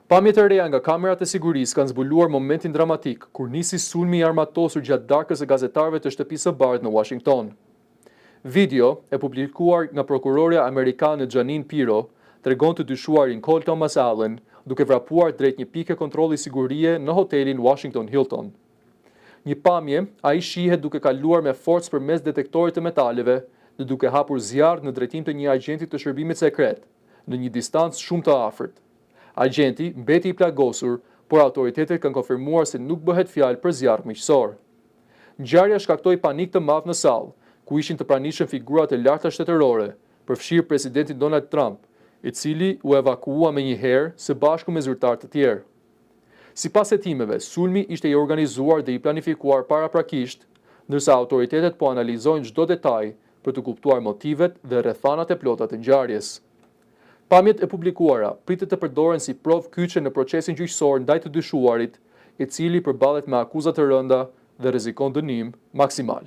Pamjet e reja nga kamerat e sigurisë kanë zbuluar momentin dramatik kur nisi sulmi i armatosur gjatë darkës së gazetarëve të shtëpisë së bardhë në Washington. Video e publikuar nga prokurorja amerikane Janine Pirro tregon të dyshuarin Cole Thomas Allen duke vrapuar drejt një pike kontrolli sigurie në hotelin Washington Hilton. Një pamje, ai shihet duke kaluar me forcë përmes detektorit të metaleve dhe duke hapur zjarr në drejtim të një agjenti të shërbimit sekret, në një distancë shumë të afërt. Agjenti mbeti i plagosur, por autoritetet kanë konfirmuar se nuk bëhet fjalë për zjarr miqësor. Ngjarja shkaktoi panik të madh në sallë, ku ishin të pranishëm figurat e larta shtetërore, përfshirë presidentin Donald Trump, i cili u evakua menjëherë së bashku me zyrtar të tjerë. Sipas hetimeve, sulmi ishte i organizuar dhe i planifikuar paraprakisht, ndërsa autoritetet po analizojnë çdo detaj për të kuptuar motivet dhe rrethanat e plota të ngjarjes. Pamjet e publikuara pritet të përdoren si provë kyçe në procesin gjyqësor ndaj të dyshuarit, i cili përballet me akuza të rënda dhe rrezikon dënim maksimal.